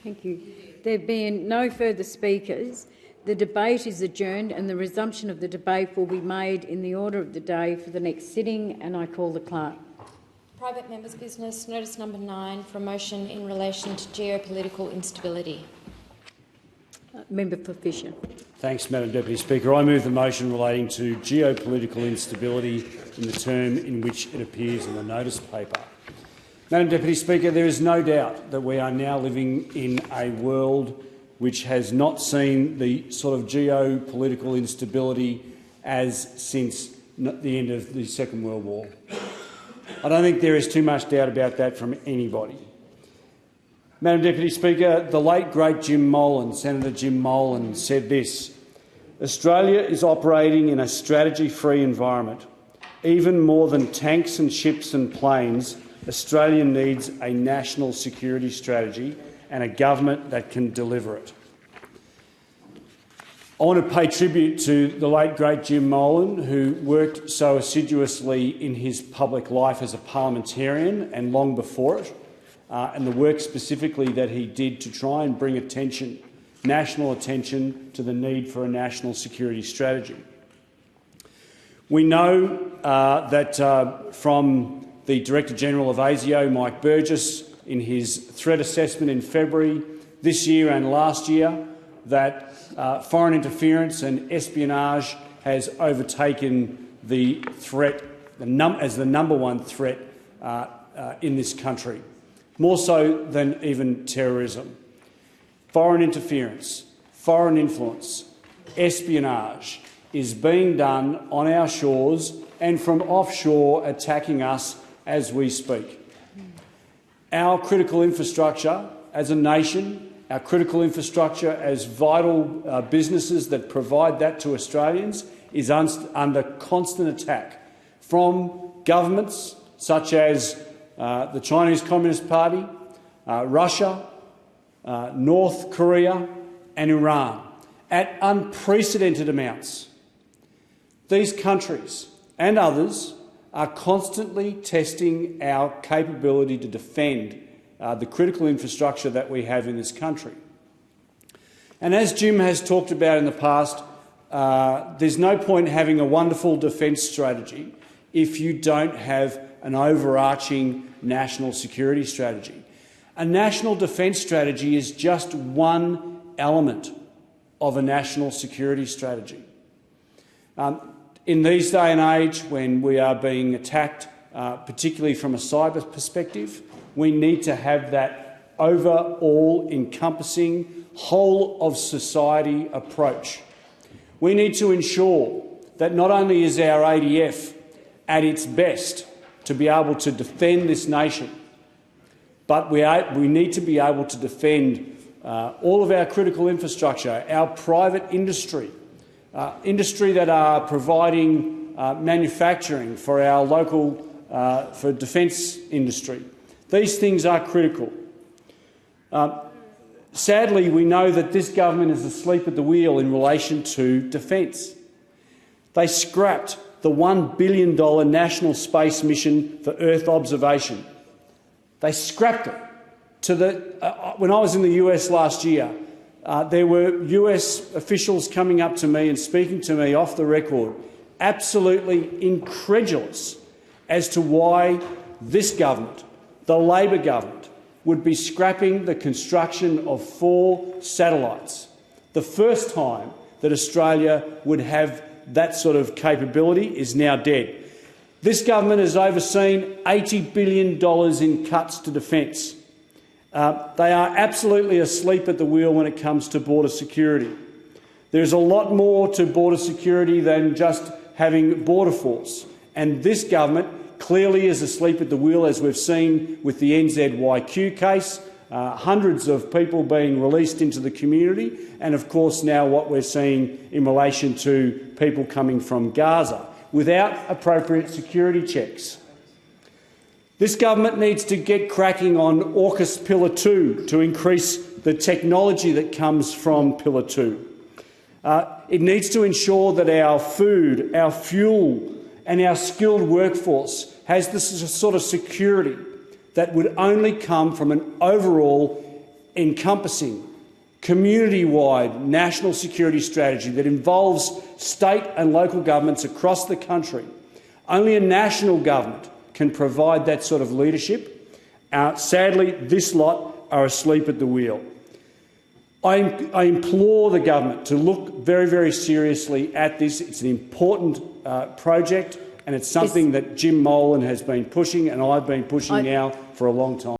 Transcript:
Thank you. There being no further speakers, the debate is adjourned and the resumption of the debate will be made in the order of the day for the next sitting, and I call the clerk. Private members' business, notice number 9 for a motion in relation to geopolitical instability. Member for Fisher. Thanks, Madam Deputy Speaker. I move the motion relating to geopolitical instability in the term in which it appears in the notice paper. Madam Deputy Speaker, there is no doubt that we are now living in a world which has not seen the sort of geopolitical instability as since the end of the Second World War. I don't think there is too much doubt about that from anybody. Madam Deputy Speaker, the late great Senator Jim Molan, said this: "Australia is operating in a strategy-free environment. Even more than tanks and ships and planes, Australia needs a national security strategy and a government that can deliver it." I want to pay tribute to the late great Jim Molan, who worked so assiduously in his public life as a parliamentarian and long before it, and the work specifically that he did to try and bring national attention to the need for a national security strategy. We know that from the Director-General of ASIO, Mike Burgess, in his threat assessment in February this year and last year, that foreign interference and espionage has overtaken the threat as the #1 threat in this country, more so than even terrorism. Foreign interference, foreign influence, espionage is being done on our shores and from offshore, attacking us as we speak. Our critical infrastructure as a nation, our critical infrastructure as vital businesses that provide that to Australians, is under constant attack from governments such as the Chinese Communist Party, Russia, North Korea and Iran, at unprecedented amounts. These countries and others are constantly testing our capability to defend the critical infrastructure that we have in this country. And as Jim has talked about in the past, there's no point having a wonderful defence strategy if you don't have an overarching national security strategy. A national defence strategy is just one element of a national security strategy. In these day and age, when we are being attacked, particularly from a cyber perspective, we need to have that overall encompassing whole-of-society approach. We need to ensure that not only is our ADF at its best to be able to defend this nation, but we need to be able to defend all of our critical infrastructure, our private industry, industry that are providing manufacturing for our local for defence industry. These things are critical. Sadly, we know that this government is asleep at the wheel in relation to defence. They scrapped the $1 billion national space mission for Earth observation. They scrapped it. When I was in the US last year, there were US officials coming up to me and speaking to me off the record, absolutely incredulous as to why this government, the Labor government, would be scrapping the construction of 4 satellites. The first time that Australia would have that sort of capability is now dead. This government has overseen $80 billion in cuts to defence. They are absolutely asleep at the wheel when it comes to border security. There's a lot more to border security than just having Border Force, and this government clearly is asleep at the wheel, as we've seen with the NZYQ case, hundreds of people being released into the community, and of course now what we're seeing in relation to people coming from Gaza without appropriate security checks. This government needs to get cracking on AUKUS Pillar 2 to increase the technology that comes from Pillar 2. It needs to ensure that our food, our fuel and our skilled workforce has this sort of security that would only come from an overall encompassing, community-wide national security strategy that involves state and local governments across the country. Only a national government can provide that sort of leadership. Sadly, this lot are asleep at the wheel. I implore the government to look very, very seriously at this. It's an important project, and it's something that Jim Molan has been pushing and I've been pushing now for a long time.